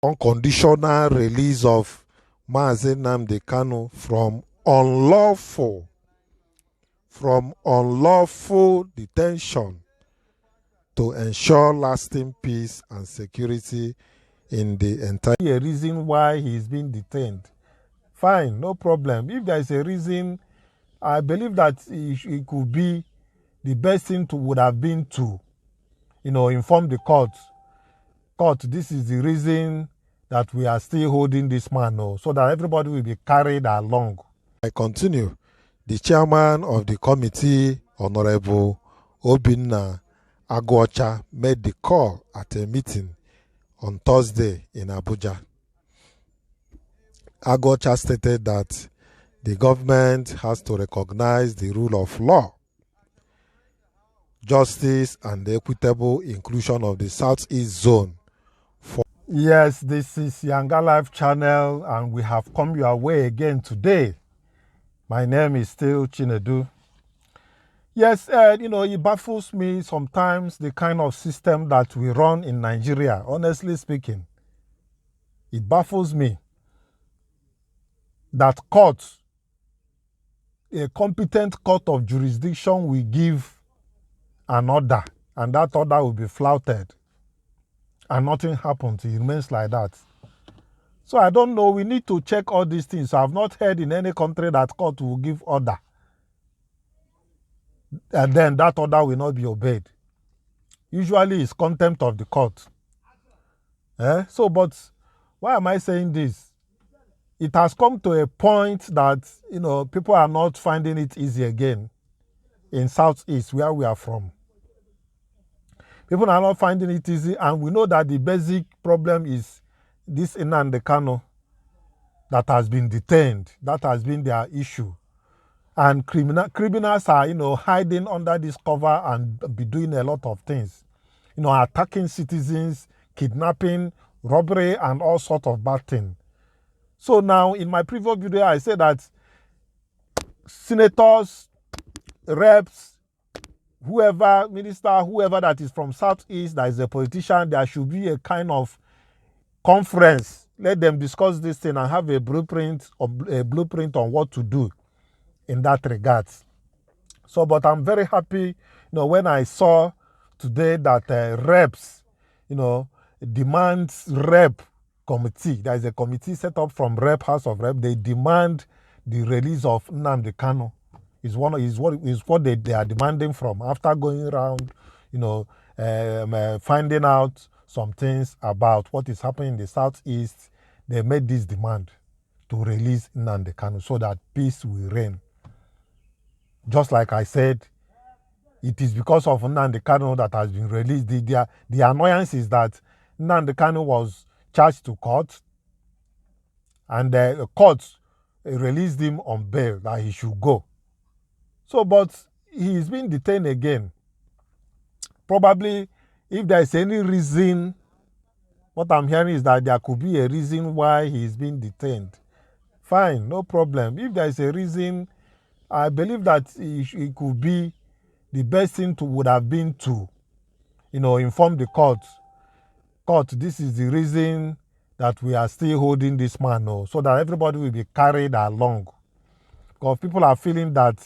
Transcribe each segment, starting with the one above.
unconditional release of Nnamdi Kanu from unlawful detention to ensure lasting peace and security in the entire reason why he's been detained. Fine, no problem. If there's a reason, I believe that it could be the best thing would have been to, inform the court. Court, this is the reason that we are still holding this man, so that everybody will be carried along. I continue. The chairman of the committee, Honorable Obinna Aguacha, made the call at a meeting on Thursday in Abuja. Aguacha stated that the government has to recognize the rule of law, justice, and the equitable inclusion of the Southeast Zone. Yes, this is YangaLife channel, and we have come your way again today. My name is still Chinedu. Yes, it baffles me sometimes, the kind of system that we run in Nigeria, honestly speaking. It baffles me that courts, a competent court of jurisdiction, will give an order, and that order will be flouted, and nothing happens. It remains like that. So I don't know. We need to check all these things. I've not heard in any country that court will give order, and then that order will not be obeyed. Usually it's contempt of the court. But why am I saying this? It has come to a point that, people are not finding it easy again in Southeast, where we are from. People are not finding it easy, and we know that the basic problem is this Nnamdi Kanu that has been detained. That has been their issue. And criminals are, hiding under this cover and be doing a lot of things. Attacking citizens, kidnapping, robbery, and all sorts of bad things. So now, in my previous video, I said that senators, reps, whoever, minister, whoever that is from Southeast, that is a politician, there should be a kind of conference. Let them discuss this thing and have a blueprint on what to do in that regard. So, but I'm very happy, when I saw today that reps, demands rep committee. There is a committee set up from House of Rep. They demand the release of Nnamdi Kanu. Is what they are demanding from, after going around, finding out some things about what is happening in the Southeast. They made this demand to release Nnamdi Kanu so that peace will reign. Just like I said, it is because of Nnamdi Kanu that has been released. The annoyance is that Nnamdi Kanu was charged to court, and the court released him on bail, that he should go. So, but he's been detained again. Probably, if there is any reason, what I'm hearing is that there could be a reason why he's been detained. Fine, no problem. If there is a reason, I believe that it could be the best thing would have been to, inform the court. Court, this is the reason that we are still holding this man, so that everybody will be carried along. Because people are feeling that,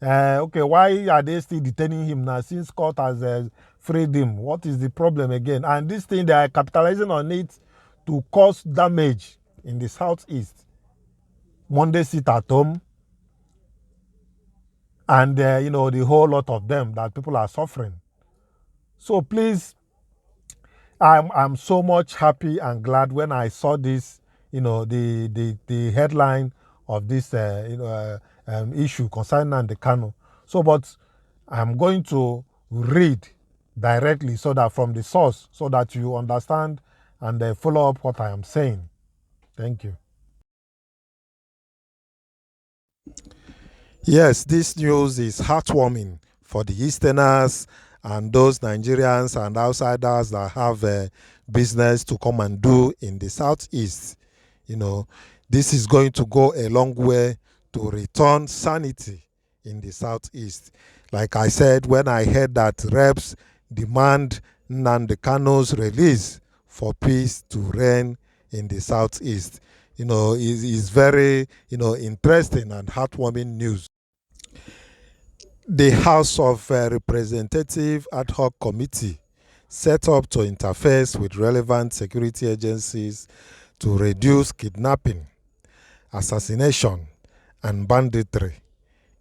okay, why are they still detaining him now since court has freed him? What is the problem again? And this thing, they are capitalizing on it to cause damage in the Southeast. Monday sit at home, and the whole lot of them that people are suffering. So please, I'm so much happy and glad when I saw this, the headline of this issue concerning Nnamdi Kanu. So, but I'm going to read directly, so that from the source, so that you understand and follow up what I am saying. Thank you. Yes, this news is heartwarming for the Easterners and those Nigerians and outsiders that have a business to come and do in the Southeast. This is going to go a long way to return sanity in the Southeast. Like I said, when I heard that reps demand Nnamdi Kanu's release for peace to reign in the southeast. Is very, interesting and heartwarming news. The House of Representative Ad Hoc Committee set up to interface with relevant security agencies to reduce kidnapping, assassination, and banditry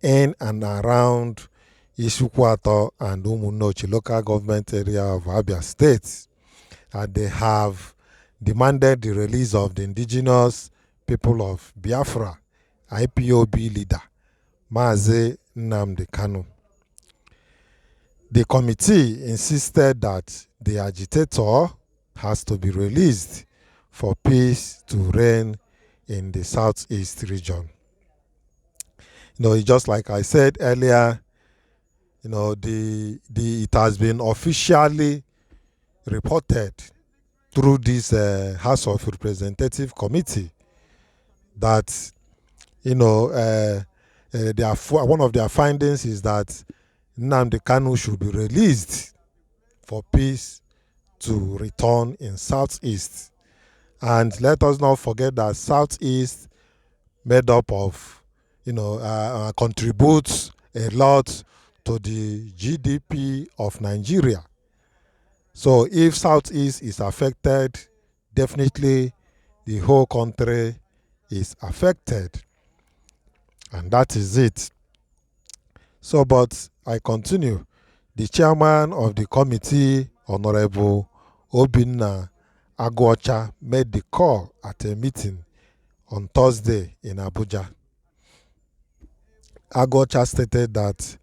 in and around Isukwato and Umunochi local government area of Abia State. They have demanded the release of the indigenous people of Biafra, IPOB leader, Mazi Nnamdi Kanu. The committee insisted that the agitator has to be released for peace to reign in the southeast region. Just like I said earlier, it has been officially reported through this House of Representative Committee that one of their findings is that Nnamdi Kanu should be released for peace to return in southeast. And let us not forget that southeast made up of contributes a lot to the GDP of Nigeria. So if southeast is affected, definitely the whole country is affected. And that is it. So, but I continue. The chairman of the committee, Honorable Obinna Agwocha, made the call at a meeting on Thursday in Abuja. Agwocha stated that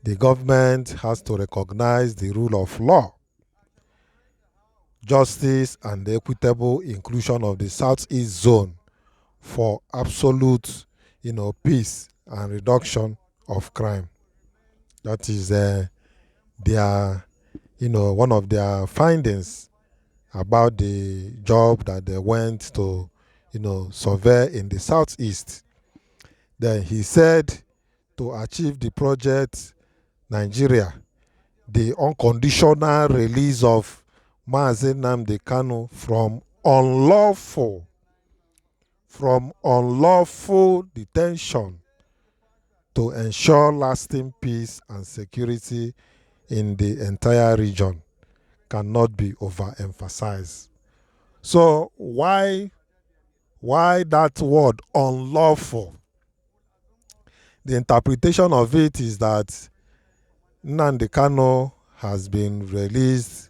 the government has to recognize the rule of law, justice, and the equitable inclusion of the Southeast Zone for absolute, peace and reduction of crime. That is their, one of their findings about the job that they went to, survey in the southeast. Then he said, to achieve the project Nigeria, the unconditional release of Mazi Nnamdi Kanu from unlawful detention to ensure lasting peace and security in the entire region cannot be overemphasized. So why that word unlawful? The interpretation of it is that Nnamdi Kanu has been released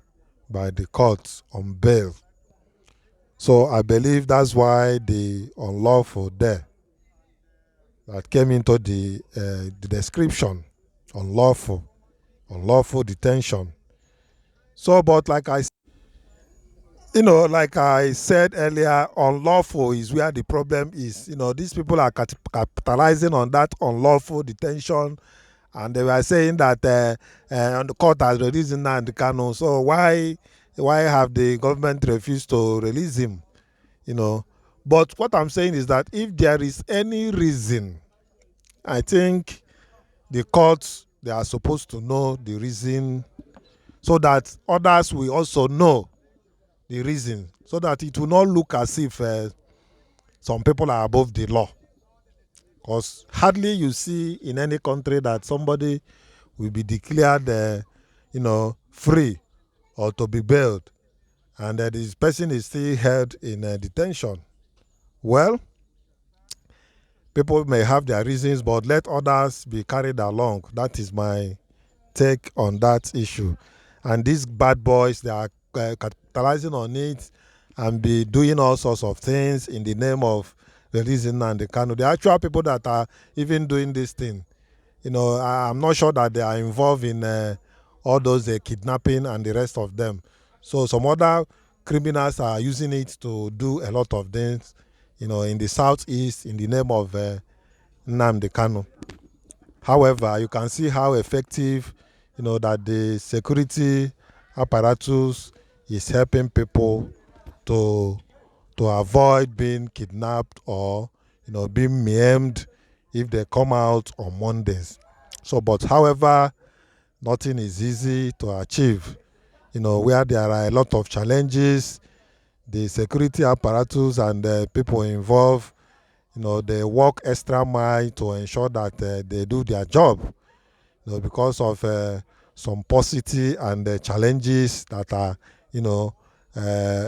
by the courts on bail. So I believe that's why the unlawful there that came into the description, unlawful detention. So, but like I said earlier, unlawful is where the problem is. These people are capitalizing on that unlawful detention, and they were saying that the court has released Nnamdi Kanu. So why have the government refused to release him? But what I'm saying is that if there is any reason, I think the courts, they are supposed to know the reason, so that others will also know the reason, so that it will not look as if some people are above the law. Because hardly you see in any country that somebody will be declared free or to be bailed, and that this person is still held in detention. Well, people may have their reasons, but let others be carried along. That is my take on that issue. And these bad boys, they are capitalizing on it and be doing all sorts of things in the name of releasing Nnamdi Kanu. The actual people that are even doing this thing, I'm not sure that they are involved in all those kidnapping and the rest of them. So some other criminals are using it to do a lot of things, in the southeast in the name of Nnamdi Kanu. However, you can see how effective, that the security apparatus is helping people to avoid being kidnapped or, being maimed if they come out on Mondays. So, but however, nothing is easy to achieve, where there are a lot of challenges. the security apparatus and the people involved, they work extra mile to ensure that they do their job, because of some paucity and challenges that are,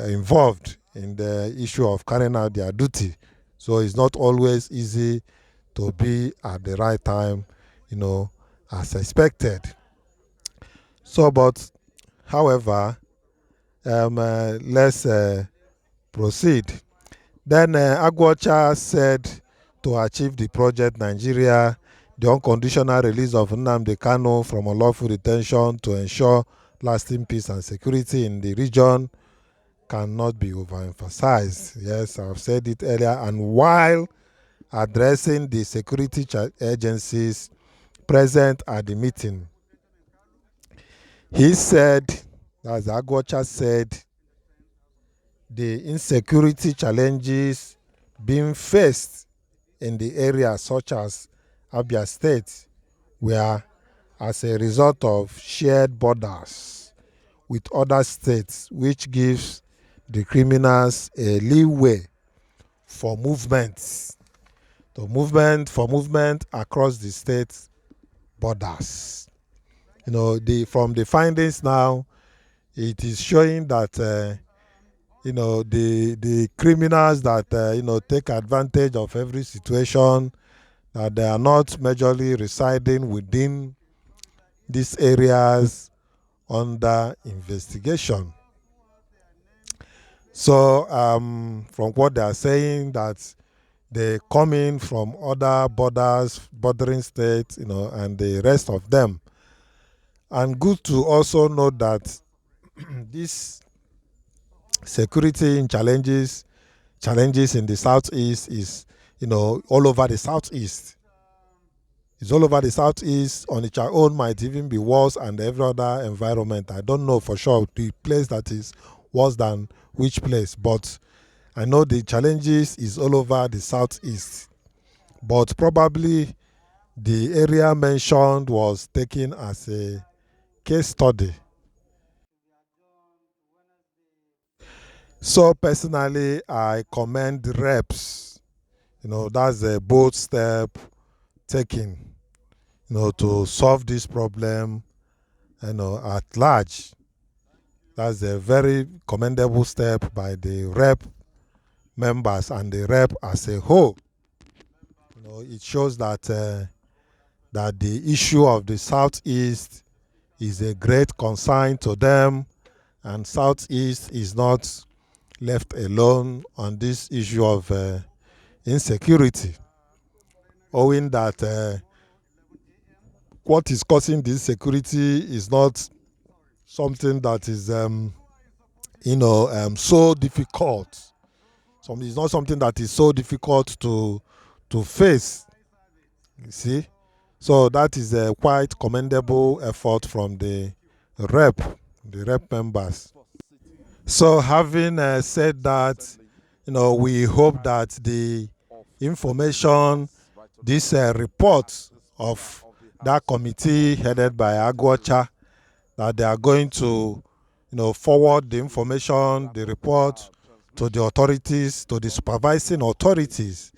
involved in the issue of carrying out their duty. So it's not always easy to be at the right time, as expected. So, but however, let's proceed. Then Agwocha said to achieve the project Nigeria, the unconditional release of Nnamdi Kanu from unlawful detention to ensure lasting peace and security in the region cannot be overemphasized. Yes, I've said it earlier. And while addressing the security agencies present at the meeting, he said, as Agwocha said, the insecurity challenges being faced in the areas such as Abia State were as a result of shared borders with other states, which gives the criminals a leeway for movement, movement across the state borders. From the findings now, it is showing that the criminals that take advantage of every situation, that they are not majorly residing within these areas under investigation. So from what they are saying, that they come in from other bordering states, and the rest of them. And good to also note that these security challenges in the southeast is, all over the southeast. It's all over the southeast. On its own might even be worse, and every other environment. I don't know for sure the place that is worse than which place, but I know the challenges is all over the southeast. But probably the area mentioned was taken as a case study. So personally, I commend reps. That's a bold step taken, to solve this problem, at large. That's a very commendable step by the rep members and the rep as a whole. It shows that that the issue of the southeast is a great concern to them, and southeast is not left alone on this issue of insecurity, owing that what is causing this security is not something that is so difficult. It's not something that is so difficult to face. You see, so that is a quite commendable effort from the rep members. So having said that, we hope that the information, this report of that committee headed by Agwocha, that they are going to, forward the information, the report to the authorities, to the supervising authorities.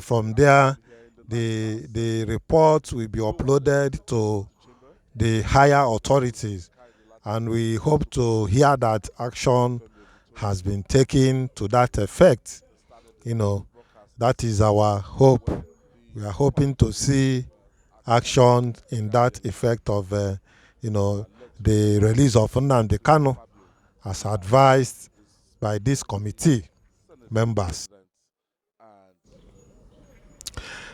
From there, the report will be uploaded to the higher authorities, and we hope to hear that action has been taken to that effect. That is our hope. We are hoping to see action in that effect of, the release of Nnamdi Kanu as advised by this committee members.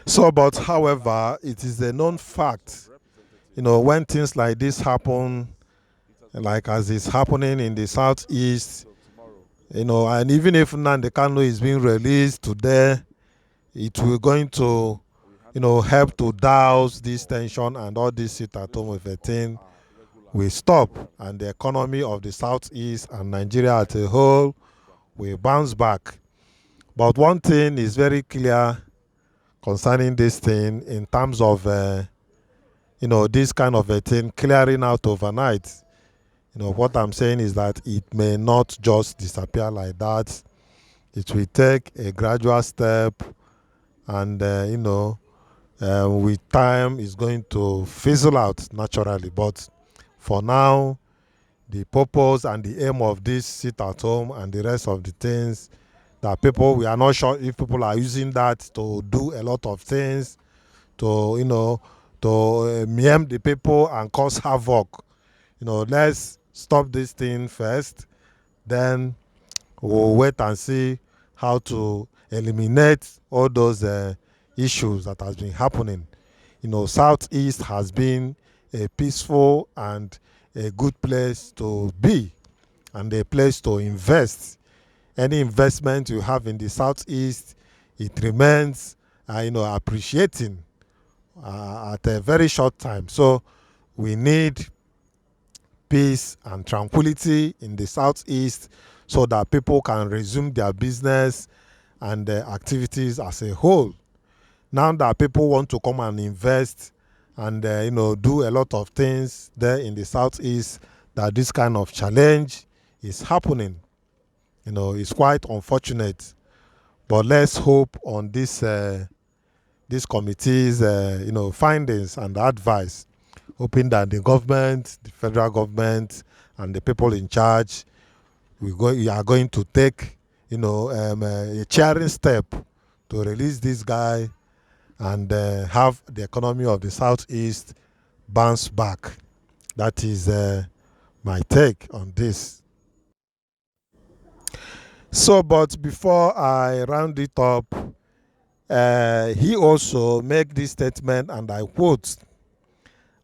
So, but however, it is a known fact, when things like this happen, like as it's happening in the southeast, and even if Nnamdi Kanu is being released today, it will going to, help to douse this tension, and all this sit-at-home thing will stop, and the economy of the southeast and Nigeria as a whole will bounce back. But one thing is very clear concerning this thing, in terms of, this kind of a thing clearing out overnight, What I'm saying is that it may not just disappear like that. It will take a gradual step, and with time, it's going to fizzle out naturally. But for now, the purpose and the aim of this sit at home and the rest of the things that we are not sure if people are using that to do a lot of things, to maim the people and cause havoc. Let's stop this thing first, then we'll wait and see how to eliminate all those issues that has been happening. Southeast has been a peaceful and a good place to be, and a place to invest. Any investment you have in the Southeast, it remains appreciating at a very short time. So we need peace and tranquility in the Southeast so that people can resume their business and activities as a whole. Now that people want to come and invest and do a lot of things there in the Southeast, that this kind of challenge is happening. It's quite unfortunate, but let's hope on this committee's findings and advice, hoping that the government, the federal government, and the people in charge we are going to take a cheering step to release this guy and have the economy of the Southeast bounce back. That is my take on this. So, but before I round it up, he also made this statement, and I quote,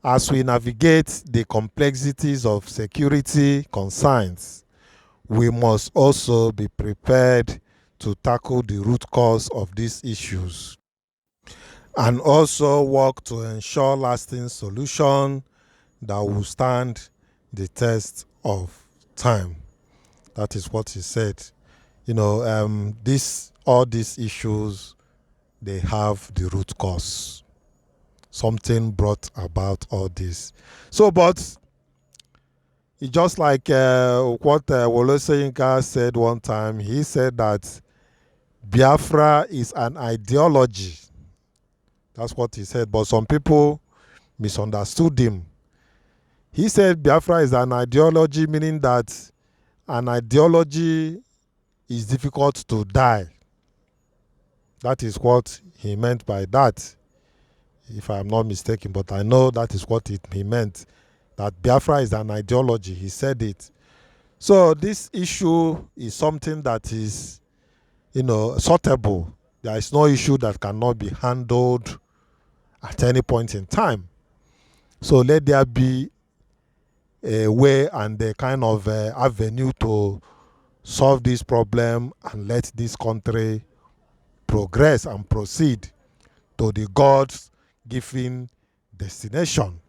"As we navigate the complexities of security concerns, we must also be prepared to tackle the root cause of these issues and also work to ensure lasting solution that will stand the test of time." That is what he said. All these issues, they have the root cause. Something brought about all this. So, but it's just like what Wole Soyinka said one time. He said that Biafra is an ideology. That's what he said. But some people misunderstood him. He said Biafra is an ideology, meaning that an ideology is difficult to die. That is what he meant by that, if I'm not mistaken. But I know that is what he meant, that Biafra is an ideology. He said it. So this issue is something that is, sortable. There is no issue that cannot be handled at any point in time. So let there be a way and a kind of avenue to solve this problem and let this country progress and proceed to the God-given destination.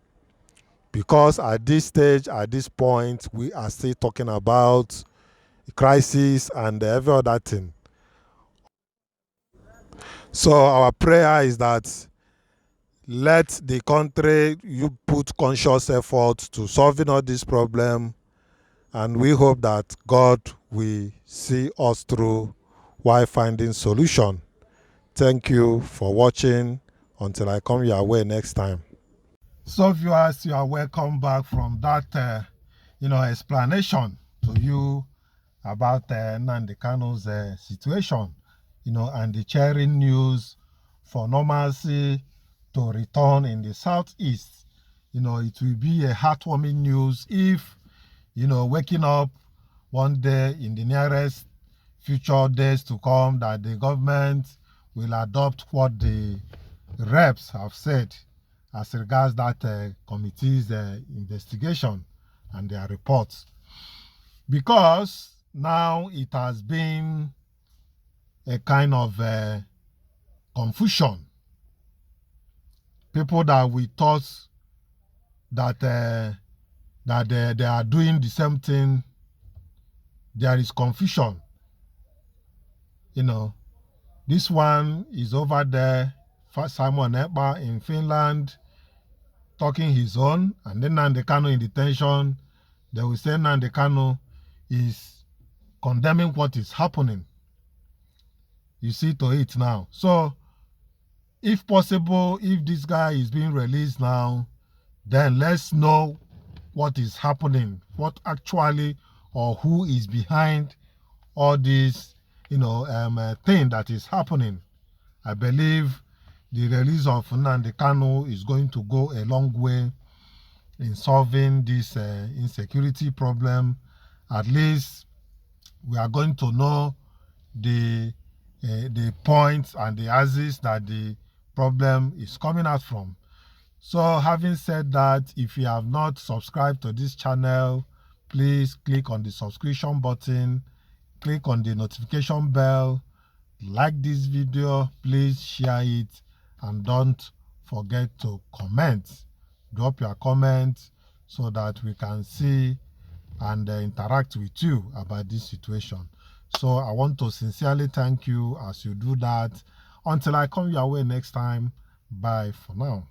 Because at this stage, at this point, we are still talking about crisis and every other thing. So our prayer is that let the country put conscious effort to solving all this problem, and we hope that God will see us through while finding solution. Thank you for watching. Until I come your way next time. So viewers, you are welcome back from that explanation to you about Nnamdi Kanu's situation, and the cheering news for normalcy to return in the Southeast. It will be a heartwarming news if, waking up one day in the nearest future days to come, that the government will adopt what the reps have said as regards that committee's investigation and their reports. Because now it has been a kind of confusion. People that we thought that they are doing the same thing, there is confusion. This one is over there, Simon Ekpa in Finland, talking his own, and then Nnamdi Kanu in detention. they will say Nnamdi Kanu is condemning what is happening. You see to it now. So, if possible, if this guy is being released now, then let's know what is happening, what actually or who is behind all this, thing that is happening. I believe the release of Nnamdi Kanu is going to go a long way in solving this insecurity problem. At least we are going to know the points and the axis that the problem is coming out from. So having said that, if you have not subscribed to this channel, please click on the subscription button, click on the notification bell, like this video, please share it, and don't forget to comment. Drop your comments so that we can see and interact with you about this situation. So I want to sincerely thank you as you do that. Until I come your way next time, bye for now.